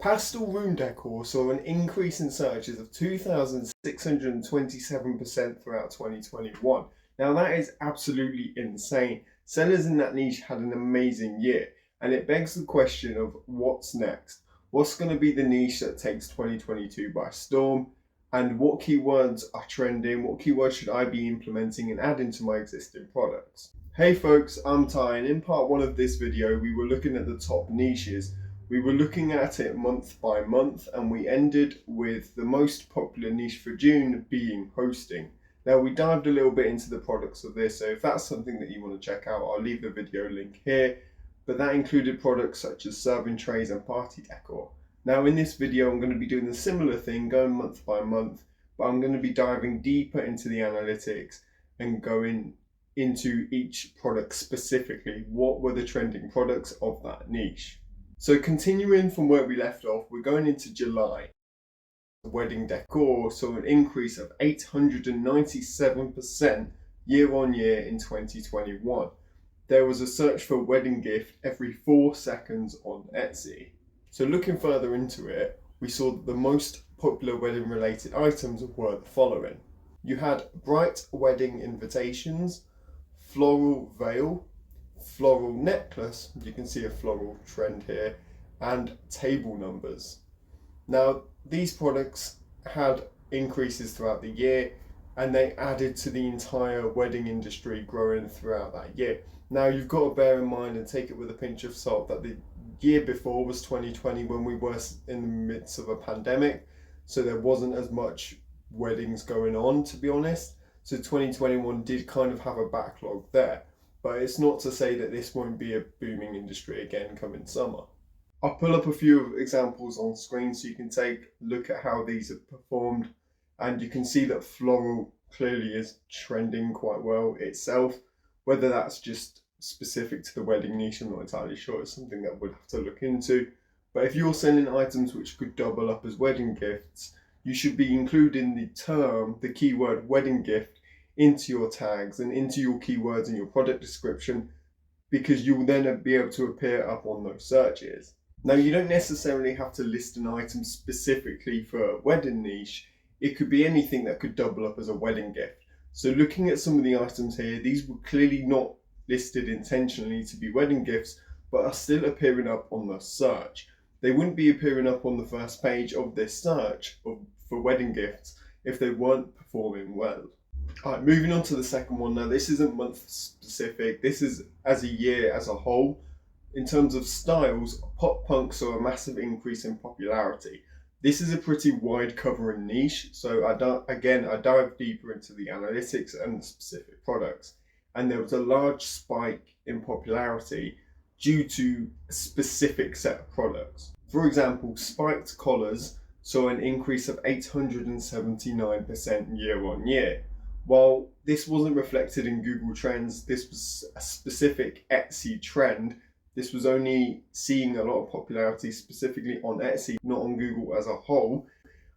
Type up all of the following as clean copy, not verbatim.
Pastel room decor saw an increase in searches of 2,627% throughout 2021. Now that is absolutely insane. Sellers in that niche had an amazing year, and it begs the question of what's next? What's going to be the niche that takes 2022 by storm? And what keywords are trending? What keywords should I be implementing and adding to my existing products? Hey folks, I'm Ty, and in part one of this video we were looking at the top niches. We were looking at it month by month, and we ended with the most popular niche for June being hosting. Now we dived a little bit into the products of this, so if that's something that you want to check out, I'll leave the video link here. But that included products such as serving trays and party decor. Now in this video I'm going to be doing a similar thing, going month by month, but I'm going to be diving deeper into the analytics and going into each product specifically. What were the trending products of that niche? So continuing from where we left off, we're going into July. Wedding decor saw an increase of 897% year on year in 2021. There was a search for wedding gift every 4 seconds on Etsy. So looking further into it, we saw that the most popular wedding related items were the following. You had bright wedding invitations, floral veil, floral necklace, you can see a floral trend here, and table numbers. Now these products had increases throughout the year, and they added to the entire wedding industry growing throughout that year. Now you've got to bear in mind and take it with a pinch of salt that the year before was 2020, when we were in the midst of a pandemic, so there wasn't as much weddings going on, to be honest. So 2021 did kind of have a backlog there. But it's not to say that this won't be a booming industry again coming summer. I'll pull up a few examples on screen so you can take a look at how these have performed, and you can see that floral clearly is trending quite well itself. Whether that's just specific to the wedding niche, I'm not entirely sure. It's something that we'll have to look into. But if you're selling items which could double up as wedding gifts, you should be including the keyword wedding gift into your tags and into your keywords in your product description, because you will then be able to appear up on those searches. Now you don't necessarily have to list an item specifically for a wedding niche. It could be anything that could double up as a wedding gift. So looking at some of the items here, these were clearly not listed intentionally to be wedding gifts, but are still appearing up on the search. They wouldn't be appearing up on the first page of this search for wedding gifts if they weren't performing well. Alright, moving on to the second one. Now this isn't month specific, this is as a year as a whole. In terms of styles, pop punk saw a massive increase in popularity. This is a pretty wide covering niche, so I dive deeper into the analytics and the specific products. And there was a large spike in popularity due to a specific set of products. For example, spiked collars saw an increase of 879% year on year. While this wasn't reflected in Google Trends, this was a specific Etsy trend. This was only seeing a lot of popularity specifically on Etsy, not on Google as a whole.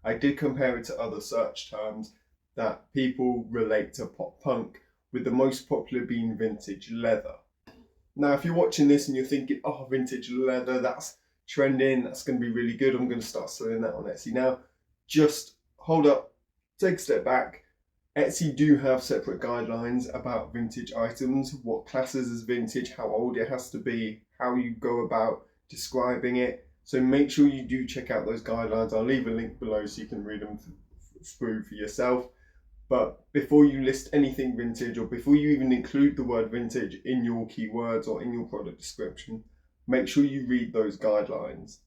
I did compare it to other search terms that people relate to pop punk, with the most popular being vintage leather. Now if you're watching this and you're thinking, oh, vintage leather, that's trending, that's going to be really good, I'm going to start selling that on Etsy. Now just hold up, take a step back. Etsy do have separate guidelines about vintage items, what classes as vintage, how old it has to be, how you go about describing it. So make sure you do check out those guidelines. I'll leave a link below so you can read them through for yourself. But before you list anything vintage, or before you even include the word vintage in your keywords or in your product description, make sure you read those guidelines.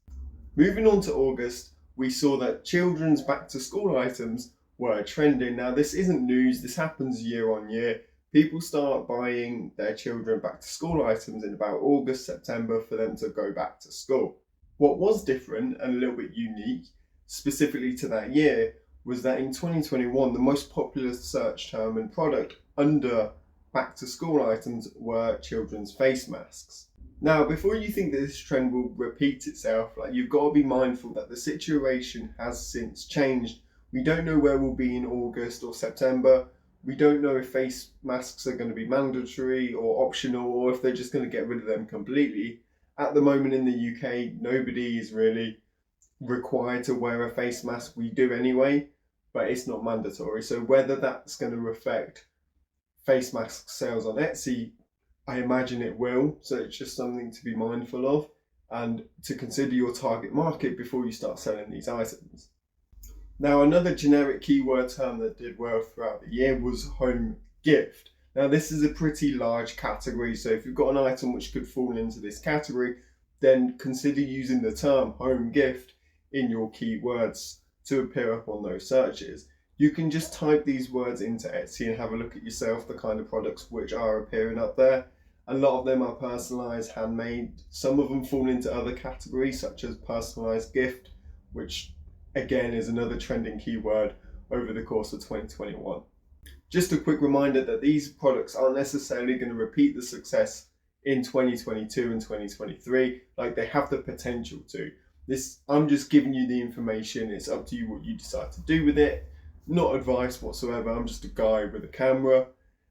Moving on to August, we saw that children's back to school items were trending. Now this isn't news, this happens year on year. People start buying their children back to school items in about August, September for them to go back to school. What was different and a little bit unique specifically to that year was that in 2021, the most popular search term and product under back to school items were children's face masks. Now, before you think that this trend will repeat itself, you've got to be mindful that the situation has since changed. We don't know where we'll be in August or September. We don't know if face masks are going to be mandatory or optional, or if they're just going to get rid of them completely. At the moment in the UK, nobody is really required to wear a face mask, we do anyway, but it's not mandatory. So whether that's going to affect face mask sales on Etsy, I imagine it will. So it's just something to be mindful of and to consider your target market before you start selling these items. Now, another generic keyword term that did well throughout the year was home gift. Now, this is a pretty large category, so if you've got an item which could fall into this category, then consider using the term home gift in your keywords to appear up on those searches. You can just type these words into Etsy and have a look at yourself, the kind of products which are appearing up there. A lot of them are personalized, handmade. Some of them fall into other categories, such as personalized gift, which again is another trending keyword over the course of 2021. Just a quick reminder that these products aren't necessarily going to repeat the success in 2022 and 2023, like they have the potential to. I'm just giving you the information. It's up to you what you decide to do with it. Not advice whatsoever. I'm just a guy with a camera.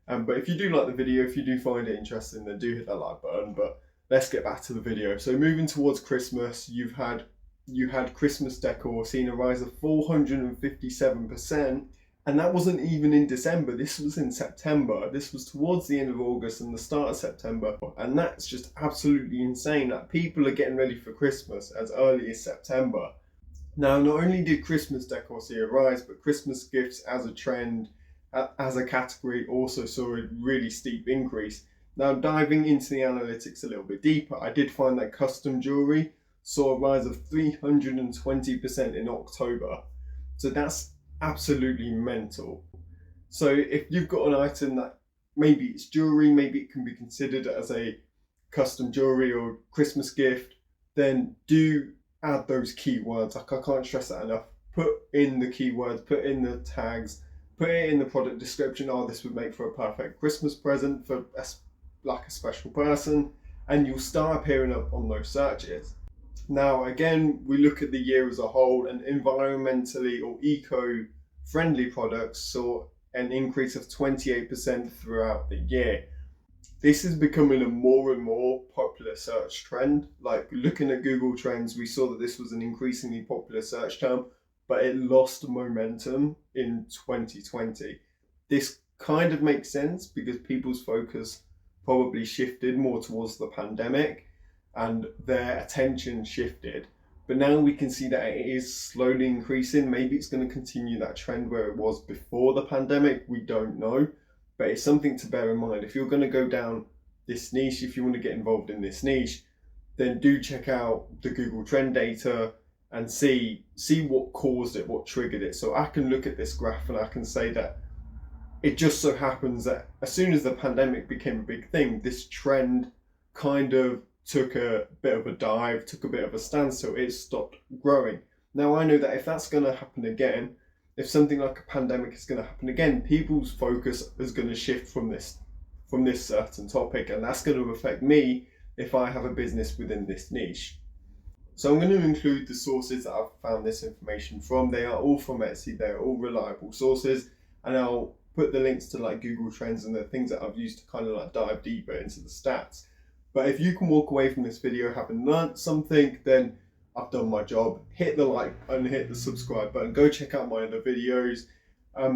But if you do like the video, if you do find it interesting, then do hit that like button. But let's get back to the video. So moving towards Christmas, you had Christmas decor seeing a rise of 457%. And that wasn't even in December, this was in September. This was towards the end of August and the start of September. And that's just absolutely insane that people are getting ready for Christmas as early as September. Now, not only did Christmas decor see a rise, but Christmas gifts as a trend, as a category, also saw a really steep increase. Now, diving into the analytics a little bit deeper, I did find that custom jewelry saw a rise of 320% in October. So that's absolutely mental. So if you've got an item that maybe it's jewelry, maybe it can be considered as a custom jewelry or Christmas gift, then do add those keywords. Like, I can't stress that enough. Put in the keywords, put in the tags, put it in the product description. Oh, this would make for a perfect Christmas present for a special person, and you'll start appearing up on those searches. Now, again, we look at the year as a whole, and environmentally or eco-friendly products saw an increase of 28% throughout the year. This is becoming a more and more popular search trend. Like, looking at Google Trends, we saw that this was an increasingly popular search term, but it lost momentum in 2020. This kind of makes sense because people's focus probably shifted more towards the pandemic and their attention shifted. But now we can see that it is slowly increasing. Maybe it's going to continue that trend where it was before the pandemic. We don't know, but it's something to bear in mind. If you're going to go down this niche, if you want to get involved in this niche, then do check out the Google Trend data and see what caused it, what triggered it. So I can look at this graph and I can say that it just so happens that as soon as the pandemic became a big thing, this trend kind of took a bit of a dive, took a bit of a standstill. It stopped growing. Now, I know that if that's going to happen again, if something like a pandemic is going to happen again, people's focus is going to shift from this certain topic, and that's going to affect me if I have a business within this niche. So I'm going to include the sources that I've found this information from. They are all from Etsy. They're all reliable sources, and I'll put the links to like Google Trends and the things that I've used to kind of like dive deeper into the stats. But if you can walk away from this video having learned something, then I've done my job. Hit the like button, hit the subscribe button, go check out my other videos.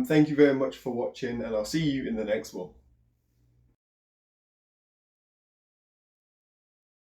Thank you very much for watching, and I'll see you in the next one.